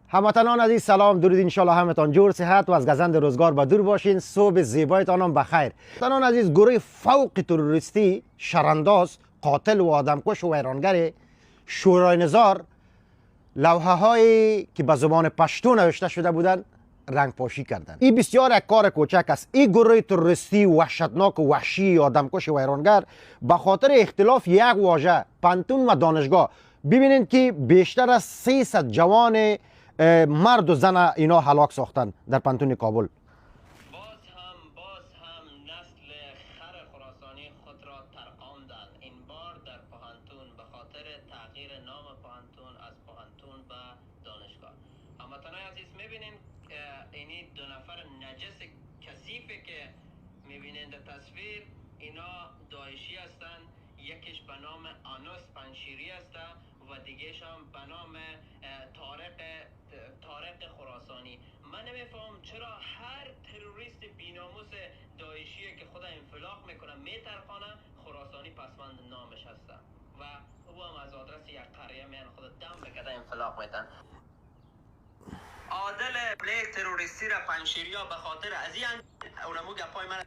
هموطنان عزیز سلام، درود، انشالله همتان جور صحت و از گزند روزگار با دور باشین. صبح زیبایتان هم بخیر. هموطنان عزیز، گروه فوق تروریستی شرانداز، قاتل و آدمکش و ویرانگر شورای نظار لوحه هایی که به زبان پشتو نوشته شده بودند رنگ پاشی کردند. این بسیار یک کار کوچک است. این گروه تروریستی وحشتناک و وحشی آدمکش و ویرانگر به خاطر اختلاف یک واژه پانتون و دانشگاه، ببینید که بیشتر از 300 جوان مرد و زن اینا هلاک ساختن در پانتون کابل. باز هم نسل خر خراسانی خود را ترقاندند، این بار در پانتون به خاطر تغییر نام پانتون از پانتون به دانشگاه. هموطنان عزیز، میبینین اینی دو نفر نجس کثیفی که میبینین در تصویر، اینا داعشی هستند. یکیش به نام آنوس پنشیری است و دیگهش هم به نام طارق خراسانی. من نمیفهم چرا هر تروریست بیناموس داعشی که خود انفلاق میکنه میترخانه خراسانی پسوند نامش هست و او هم از آدرس یک قریه میان خود دم بکده انفلاق میتن. عادل بلیک تروریستی را پنشیریا به خاطر از این اونمو گپای من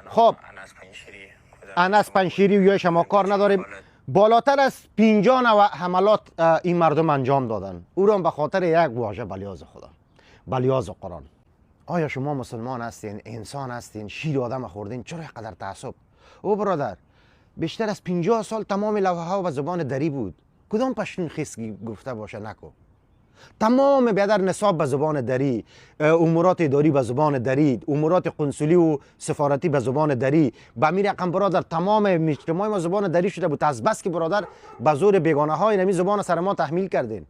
خب انس پنشیری و شما کار نداریم. بالاتر از 50 نوع حملات این مردم انجام دادن، او را به خاطر یک واژه بلیاز خدا، بلیاز قرآن. آیا شما مسلمان هستین، انسان هستین، شیر آدم خوردین، چرا اینقدر تعصب؟ او برادر، بیشتر از 50 سال تمام لوحه ها به زبان دری بود. کدام پشتون خیس گفته باشه نکو. تمام بیادر نصاب به زبان دری، امورات اداری به زبان دری، امورات قنصلی و سفارتی به زبان دری. به می رقم برادر تمام اجتماع ما زبان دری شده بود. از بس که برادر به زور بیگانه های نمی زبان سر ما تحمیل کردین.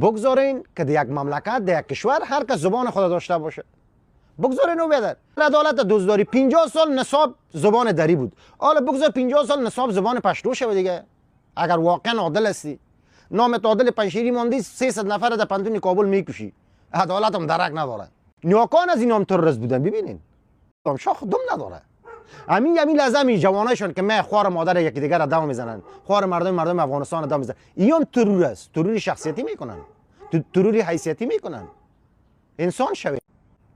بگذارین که در یک مملکت، در یک کشور هر کس زبان خود داشته باشه. بگذارین او بیادر. عدالت دوزداری 50 سال نصاب زبان دری بود. حالا بگذار 50 سال نصاب زبان پشتو شود دیگه. اگر واقعا عادل هستی، نامت عادل پنشیری ماندی 300 نفر در پانتون کابل میکشی، عدالت هم درک نداره. نیاکان از این هم تروریست بودن. ببینین شاخ دم نداره. همین لازمی جوانایشون که من خوار مادر یکی دیگر دم میزنن، خوار مردم افغانستان دم میزنن، این هم ترور است. ترور شخصیتی میکنن، ترور حیثیتی میکنن. انسان شوید.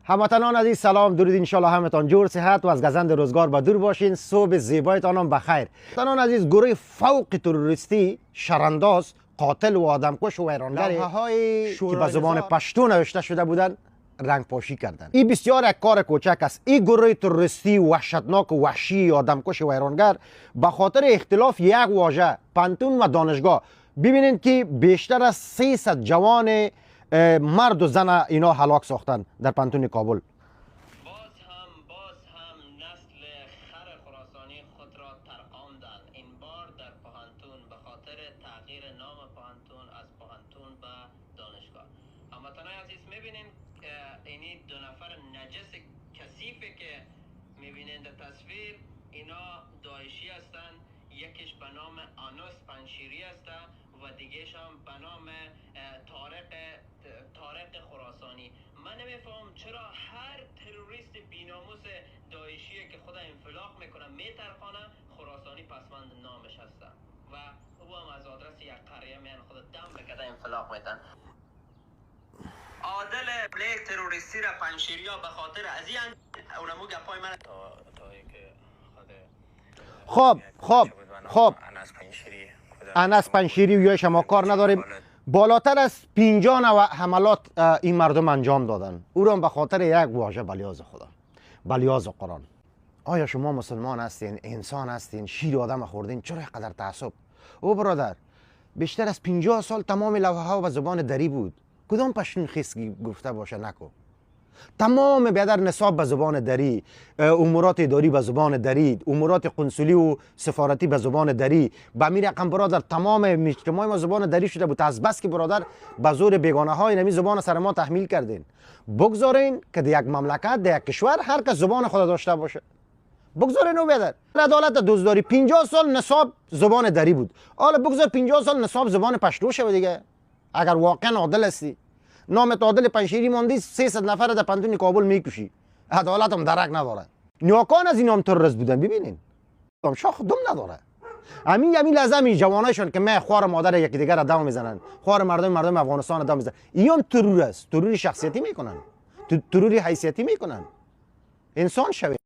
هموطنان عزیز سلام، درود، انشالله همتان جور صحت و از گزند روزگار با دور باشین. صبح زیبایتان هم بخیر. هموطنان عزیز، گروه فوق تروریستی شرانداز، قاتل و آدمکش و ویرانگر هایی که به زبان پشتو نوشته شده بودند رنگ پاشی کردند. این بسیار یک کار کوچک است. این گروه تروریستی وحشتناک و وحشی آدمکش و ویرانگر به خاطر اختلاف یک واژه پانتون و دانشگاه، ببینید که بیشتر از 300 جوان مرد و زن اینا هلاک ساختن در پانتون کابل. باز هم نسل خر خراسانی خود را ترقاندند، این بار در پانتون به خاطر تغییر نام پانتون از پانتون به دانشگاه. هموطنان عزیز، میبینین اینی دو نفر نجس کثیفی که میبینین در تصویر، اینا داعشی هستند. یکیش به نام آنوس پنشیری است و دیگهش هم به نام طارق خراسانی. من نمیفهم چرا هر تروریست بیناموس داعشی که خود انفلاق میکنه میترخانه خراسانی پسوند نامش هست و او هم از آدرس یک قریه میان خود دم بکده انفلاق میتن. عادل بلیک تروریستی را پنشیریا به خاطر از این اونمو گپای من خب انس پنشیری و شما کار نداریم. بالاتر از 50 نوع حملات این مردم انجام دادن، او را به خاطر یک واژه بلیاز خدا، بلیاز قرآن. آیا شما مسلمان هستین، انسان هستین، شیر آدم خوردین، چرا اینقدر تعصب؟ او برادر، بیشتر از 50 سال تمام لوحه ها به زبان دری بود. کدام پشتون خیس گفته باشه نکو. تمام بیادر نصاب به زبان دری، امورات اداری به زبان دری، امورات قنصلی و سفارتی به زبان دری. به می رقم برادر تمام اجتماع ما زبان دری شده بود. از بس که برادر به زور بیگانه های نمی زبان سر ما تحمیل کردین. بگذارین که در یک مملکت، در یک کشور هر کس زبان خود داشته باشه. بگذارین او بیادر. عدالت دوزداری 50 سال نصاب زبان دری بود. حالا بگذار 50 سال نصاب زبان پشتو شود دیگه. اگر واقعا عادل هستی، نامت عادل پنشیری ماندی 300 نفر در پانتون کابل میکشی، عدالت هم درک نداره. نیاکان از این هم تروریست بودن. ببینین شاخ دم نداره. همین لحظه می جوانایشون که من خوار مادر یکی دیگر را دم میزنن، خوار مردم افغانستان را دم میزنن، این ترور است. ترور شخصیتی میکنن، ترور حیثیتی میکنن. انسان شوید.